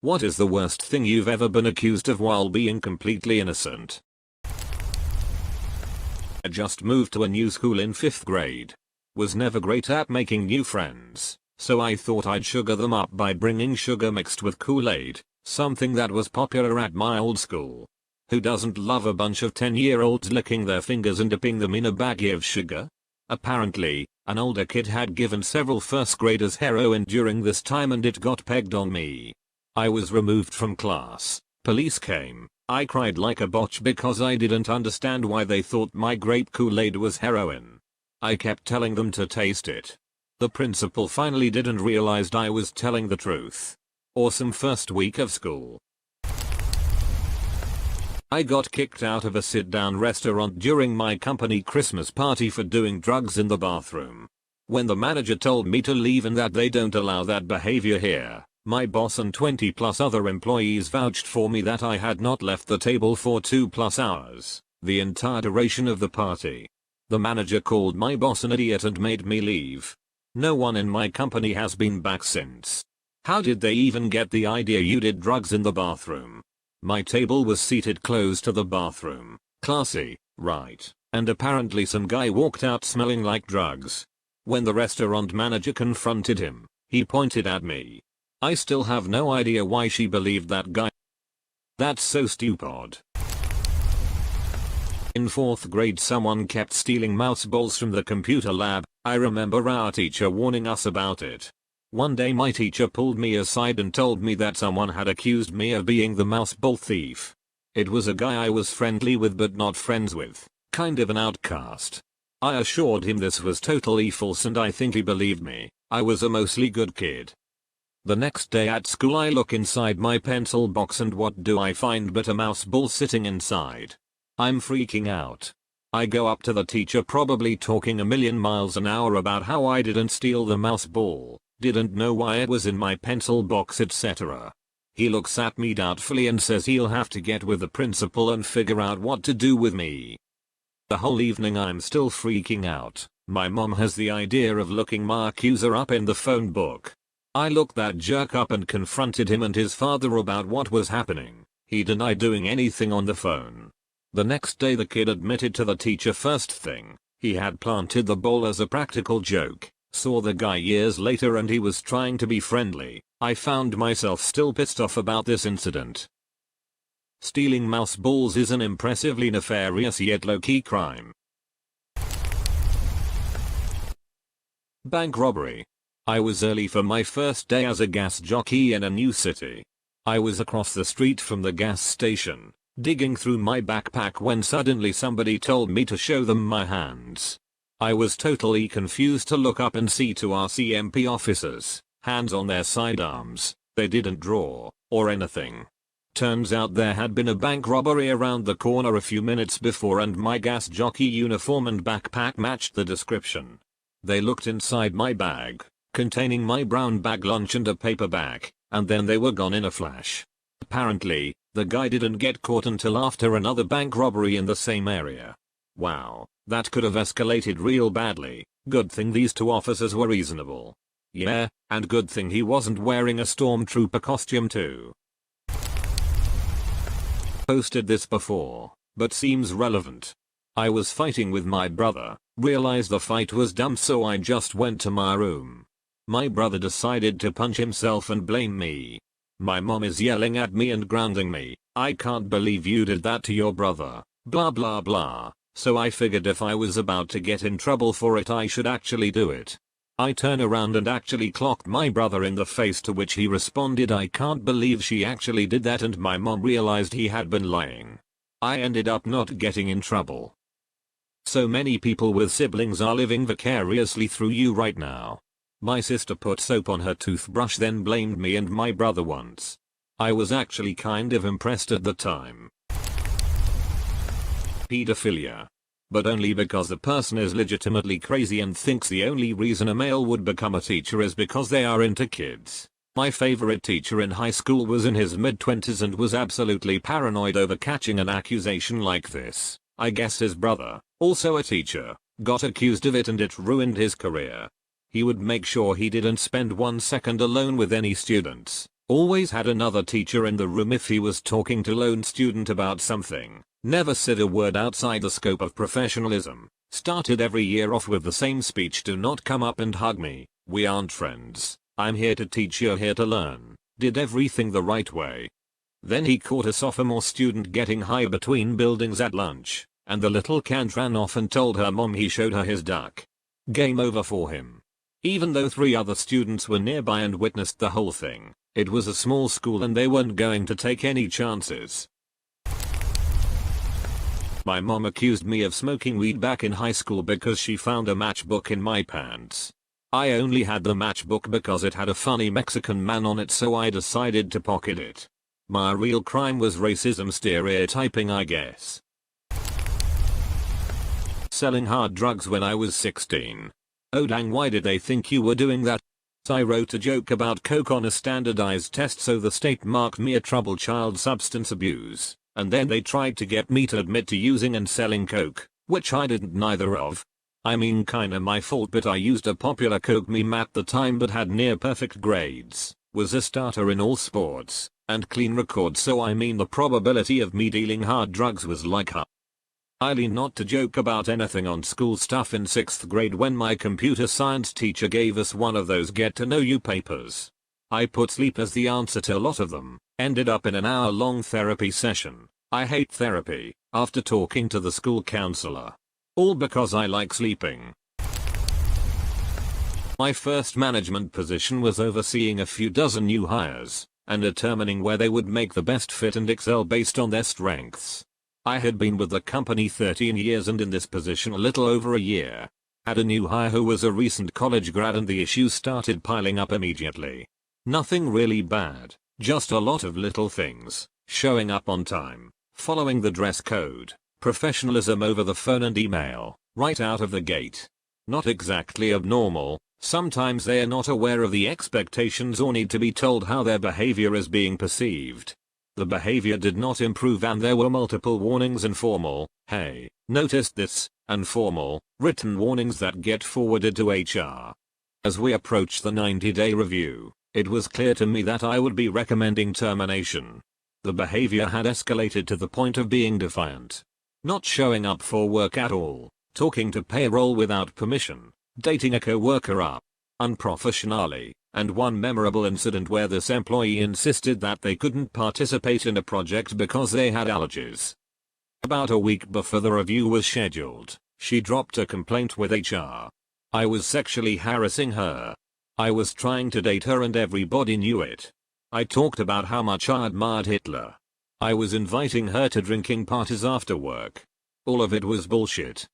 What is the worst thing you've ever been accused of while being completely innocent? I just moved to a new school in 5th grade. Was never great at making new friends, so I thought I'd sugar them up by bringing sugar mixed with Kool-Aid, something that was popular at my old school. Who doesn't love a bunch of 10-year-olds licking their fingers and dipping them in a baggie of sugar? Apparently, an older kid had given several first graders heroin during this time and it got pegged on me. I was removed from class. Police came. I cried like a botch because I didn't understand why they thought my grape Kool-Aid was heroin. I kept telling them to taste it. The principal finally didn't realize I was telling the truth. Awesome first week of school. I got kicked out of a sit-down restaurant during my company Christmas party for doing drugs in the bathroom. When the manager told me to leave and that they don't allow that behavior here, my boss and 20 plus other employees vouched for me that I had not left the table for 2+ hours, the entire duration of the party. The manager called my boss an idiot and made me leave. No one in my company has been back since. How did they even get the idea you did drugs in the bathroom? My table was seated close to the bathroom. Classy, right? And apparently some guy walked out smelling like drugs. When the restaurant manager confronted him, he pointed at me. I still have no idea why she believed that guy. That's so stupid. In 4th grade someone kept stealing mouse balls from the computer lab. I remember our teacher warning us about it. One day my teacher pulled me aside and told me that someone had accused me of being the mouse ball thief. It was a guy I was friendly with but not friends with, kind of an outcast. I assured him this was totally false and I think he believed me. I was a mostly good kid. The next day at school I look inside my pencil box and what do I find but a mouse ball sitting inside. I'm freaking out. I go up to the teacher probably talking a million miles an hour about how I didn't steal the mouse ball, didn't know why it was in my pencil box etc. He looks at me doubtfully and says he'll have to get with the principal and figure out what to do with me. The whole evening I'm still freaking out. My mom has the idea of looking my accuser up in the phone book. I looked that jerk up and confronted him and his father about what was happening. He denied doing anything on the phone. The next day the kid admitted to the teacher first thing, he had planted the ball as a practical joke. Saw the guy years later and he was trying to be friendly. I found myself still pissed off about this incident. Stealing mouse balls is an impressively nefarious yet low-key crime. Bank robbery. I was early for my first day as a gas jockey in a new city. I was across the street from the gas station, digging through my backpack when suddenly somebody told me to show them my hands. I was totally confused to look up and see two RCMP officers, hands on their sidearms. They didn't draw, or anything. Turns out there had been a bank robbery around the corner a few minutes before and my gas jockey uniform and backpack matched the description. They looked inside my bag, containing my brown bag lunch and a paper bag, and then they were gone in a flash. Apparently, the guy didn't get caught until after another bank robbery in the same area. Wow, that could have escalated real badly. Good thing these two officers were reasonable. Yeah, and good thing he wasn't wearing a stormtrooper costume too. Posted this before, but seems relevant. I was fighting with my brother, realized the fight was dumb so I just went to my room. My brother decided to punch himself and blame me. My mom is yelling at me and grounding me. I can't believe you did that to your brother, blah blah blah. So I figured if I was about to get in trouble for it I should actually do it. I turn around and actually clocked my brother in the face, to which he responded, "I can't believe she actually did that," and my mom realized he had been lying. I ended up not getting in trouble. So many people with siblings are living vicariously through you right now. My sister put soap on her toothbrush then blamed me and my brother once. I was actually kind of impressed at the time. Pedophilia. But only because the person is legitimately crazy and thinks the only reason a male would become a teacher is because they are into kids. My favorite teacher in high school was in his mid-20s and was absolutely paranoid over catching an accusation like this. I guess his brother, also a teacher, got accused of it and it ruined his career. He would make sure he didn't spend 1 second alone with any students. Always had another teacher in the room if he was talking to lone student about something. Never said a word outside the scope of professionalism. Started every year off with the same speech: do not come up and hug me. We aren't friends. I'm here to teach, you're here to learn. Did everything the right way. Then he caught a sophomore student getting high between buildings at lunch, and the little cunt ran off and told her mom he showed her his duck. Game over for him. Even though 3 other students were nearby and witnessed the whole thing, it was a small school and they weren't going to take any chances. My mom accused me of smoking weed back in high school because she found a matchbook in my pants. I only had the matchbook because it had a funny Mexican man on it, so I decided to pocket it. My real crime was racism stereotyping, I guess. Selling hard drugs when I was 16. Oh dang, why did they think you were doing that? I wrote a joke about coke on a standardized test so the state marked me a troubled child substance abuse, and then they tried to get me to admit to using and selling coke, which I didn't neither of. I mean, kinda my fault, but I used a popular coke meme at the time but had near perfect grades, was a starter in all sports, and clean record, so I mean the probability of me dealing hard drugs was like highly not to joke about anything on school stuff in 6th grade when my computer science teacher gave us one of those get to know you papers. I put sleep as the answer to a lot of them, ended up in an hour-long therapy session. I hate therapy, after talking to the school counselor. All because I like sleeping. My first management position was overseeing a few dozen new hires, and determining where they would make the best fit and excel based on their strengths. I had been with the company 13 years and in this position a little over a year. Had a new hire who was a recent college grad and the issues started piling up immediately. Nothing really bad, just a lot of little things: showing up on time, following the dress code, professionalism over the phone and email, right out of the gate. Not exactly abnormal. Sometimes they are not aware of the expectations or need to be told how their behavior is being perceived. The behavior did not improve and there were multiple warnings and formal, "Hey, noticed this," and formal, written warnings that get forwarded to HR. As we approached the 90-day review, it was clear to me that I would be recommending termination. The behavior had escalated to the point of being defiant. Not showing up for work at all, talking to payroll without permission, dating a coworker up unprofessionally, and one memorable incident where this employee insisted that they couldn't participate in a project because they had allergies. About a week before the review was scheduled, she dropped a complaint with HR. I was sexually harassing her. I was trying to date her and everybody knew it. I talked about how much I admired Hitler. I was inviting her to drinking parties after work. All of it was bullshit.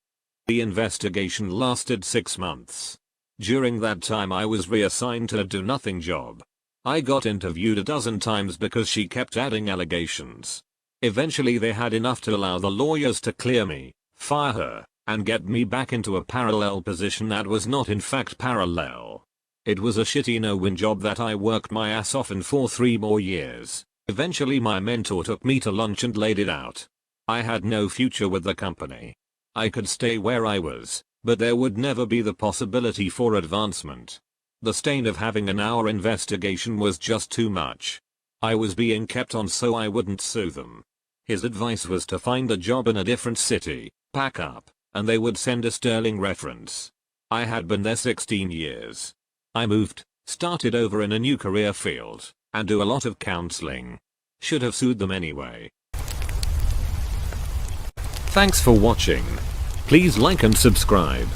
The investigation lasted 6 months. During that time I was reassigned to a do-nothing job. I got interviewed a dozen times because she kept adding allegations. Eventually they had enough to allow the lawyers to clear me, fire her, and get me back into a parallel position that was not in fact parallel. It was a shitty no-win job that I worked my ass off in for 3 more years. Eventually my mentor took me to lunch and laid it out. I had no future with the company. I could stay where I was, but there would never be the possibility for advancement. The stain of having an hour investigation was just too much. I was being kept on so I wouldn't sue them. His advice was to find a job in a different city, pack up, and they would send a sterling reference. I had been there 16 years. I moved, started over in a new career field, and do a lot of counseling. Should have sued them anyway. Thanks for watching. Please like and subscribe.